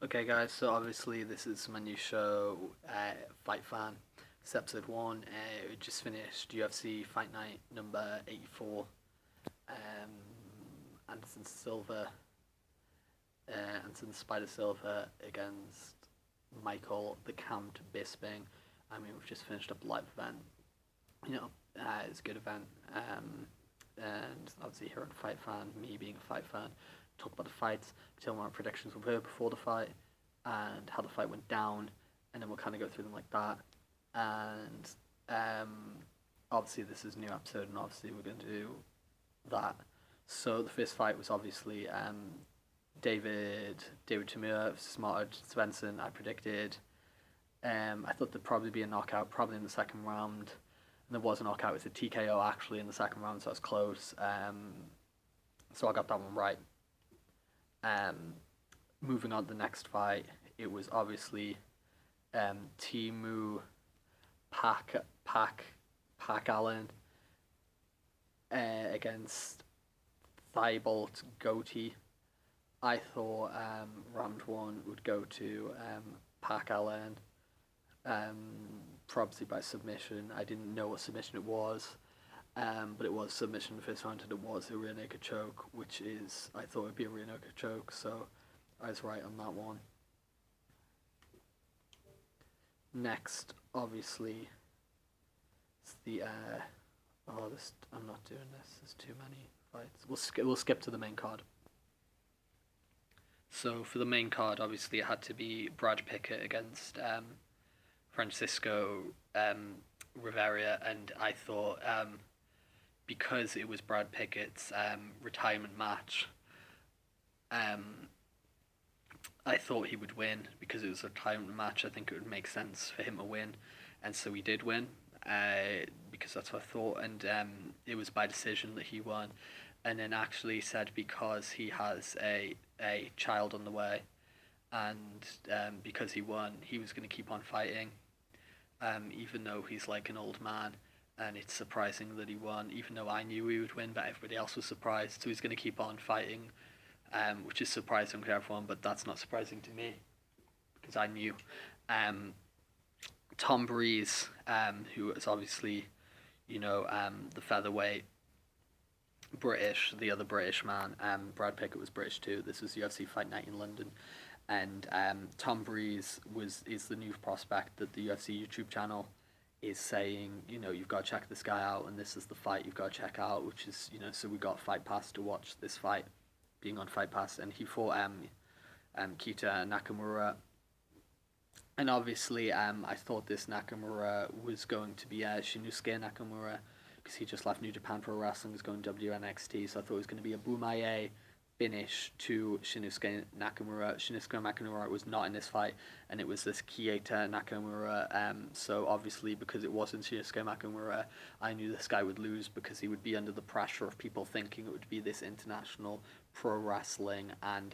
Okay, guys, so obviously this is my new show, Fight Fan. It's episode 1. It just finished UFC Fight Night number 84. Um, Anderson Silva, Anderson Spider Silva against Michael the Count Bisping. I mean, we've just finished up a live event. It's a good event. And obviously here on Fight Fan, me being a fight fan, talk about the fights, tell what our predictions were before the fight, and how the fight went down, and then we'll kind of go through them like that. And obviously this is a new episode, and obviously we're going to do that. So the first fight was obviously David Tamura versus Martin Svensson. I predicted. I thought there'd probably be a knockout, probably in the second round. And there was a knockout. It was a TKO actually in the second round, so I was close. So I got that one right. Moving on to the next fight, it was obviously Timu Pack Allen against Thibault Goatee. I thought round 1 would go to Pack Allen, probably by submission. I didn't know what submission it was, but it was submission the first round, and it was a rear naked choke, which is, I thought it would be a rear naked choke, so I was right on that one. Next, obviously, it's the I'm not doing this. There's too many fights. We'll skip to the main card. So for the main card, obviously it had to be Brad Pickett against Francisco Rivera, and I thought because it was Brad Pickett's retirement match, I thought he would win because it was a retirement match. I think it would make sense for him to win, and so he did win. Because that's what I thought, and it was by decision that he won, and then actually said because he has a child on the way, and because he won, he was going to keep on fighting, even though he's like an old man, and it's surprising that he won, even though I knew he would win, but everybody else was surprised, so he's going to keep on fighting, which is surprising to everyone, but that's not surprising to me, because I knew. Tom Breeze, who is obviously, the featherweight British, the other British man. Brad Pickett was British too. This was UFC Fight Night in London, and Tom Breeze is the new prospect that the UFC YouTube channel is saying, you've got to check this guy out, and this is the fight you've got to check out, which is, so we got Fight Pass to watch this fight, being on Fight Pass, and he fought Kita Nakamura. And obviously, I thought this Nakamura was going to be Shinsuke Nakamura, because he just left New Japan Pro Wrestling, was going WNXT, so I thought it was going to be a Bumaye finish to Shinsuke Nakamura. Shinsuke Nakamura was not in this fight, and it was this Keita Nakamura. So obviously, because it wasn't Shinsuke Nakamura, I knew this guy would lose because he would be under the pressure of people thinking it would be this international pro wrestling and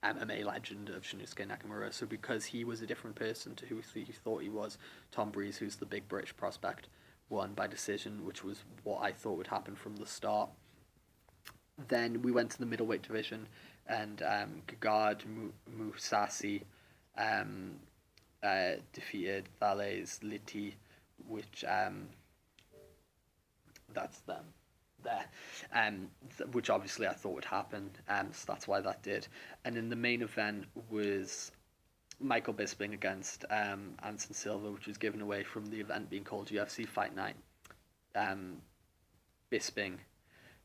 MMA legend of Shinsuke Nakamura. So because he was a different person to who he thought he was, Tom Breeze, who's the big British prospect, won by decision, which was what I thought would happen from the start. Then we went to the middleweight division, and Gegard Mousasi defeated Thales Liti, which that's them there, which obviously I thought would happen, so that's why that did. And then the main event was Michael Bisping against Anderson Silva, which was given away from the event being called UFC Fight Night. Bisping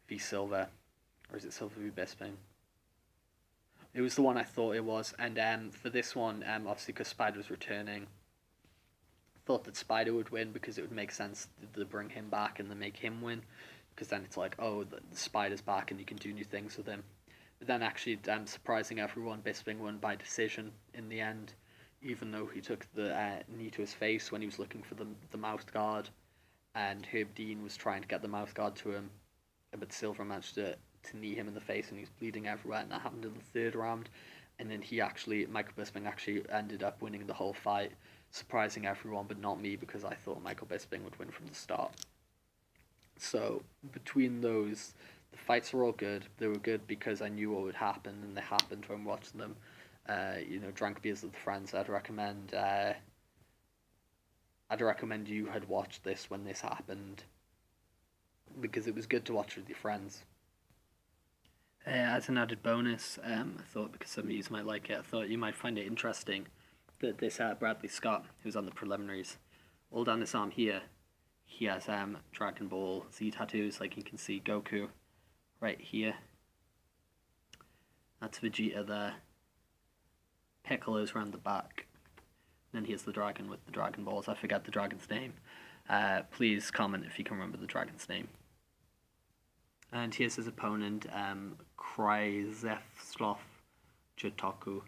v Silva, or is it Silva v Bisping? It was the one I thought it was, and for this one, obviously because Spider was returning, thought that Spider would win because it would make sense to bring him back and then make him win, because then it's like, oh, the Spider's back and you can do new things with him. But then actually, surprising everyone, Bisping won by decision in the end, even though he took the knee to his face when he was looking for the mouth guard, and Herb Dean was trying to get the mouth guard to him, but Silva managed to knee him in the face, and he was bleeding everywhere, and that happened in the third round. And then Michael Bisping actually ended up winning the whole fight, surprising everyone, but not me, because I thought Michael Bisping would win from the start. So between those, The fights are all good. They were good because I knew what would happen, and they happened when watching them. Drank beers with friends. I'd recommend you had watched this when this happened because it was good to watch with your friends. As an added bonus, I thought because some of you might like it, I thought you might find it interesting that this Bradley Scott, who's on the preliminaries, all down this arm here, he has Dragon Ball Z tattoos, like you can see Goku right here. That's Vegeta there. Piccolo's around the back. And then here's the dragon with the Dragon Balls. I forget the dragon's name. Please comment if you can remember the dragon's name. And here's his opponent, Kryzevslov Jotoku.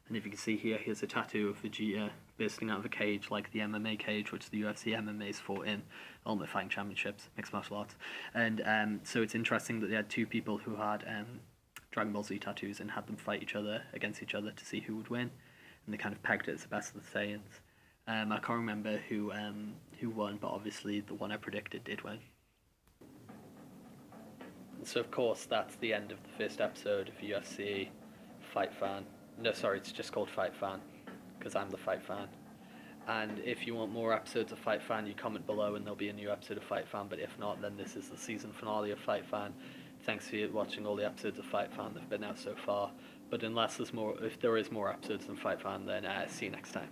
And if you can see here, here's a tattoo of Vegeta bursting out of a cage like the MMA cage, which the UFC MMA's fought in Ultimate Fighting Championships, mixed martial arts. And so it's interesting that they had two people who had Dragon Ball Z tattoos and had them fight each other against each other to see who would win. And they kind of pegged it as the best of the Saiyans. I can't remember who won, but obviously the one I predicted did win. So of course that's the end of the first episode of UFC Fight Fan. No, sorry, it's just called Fight Fan because I'm the Fight Fan. And if you want more episodes of Fight Fan, you comment below and there'll be a new episode of Fight Fan. But if not, then this is the season finale of Fight Fan. Thanks for watching all the episodes of Fight Fan that have been out so far. But if there is more episodes than Fight Fan, then see you next time.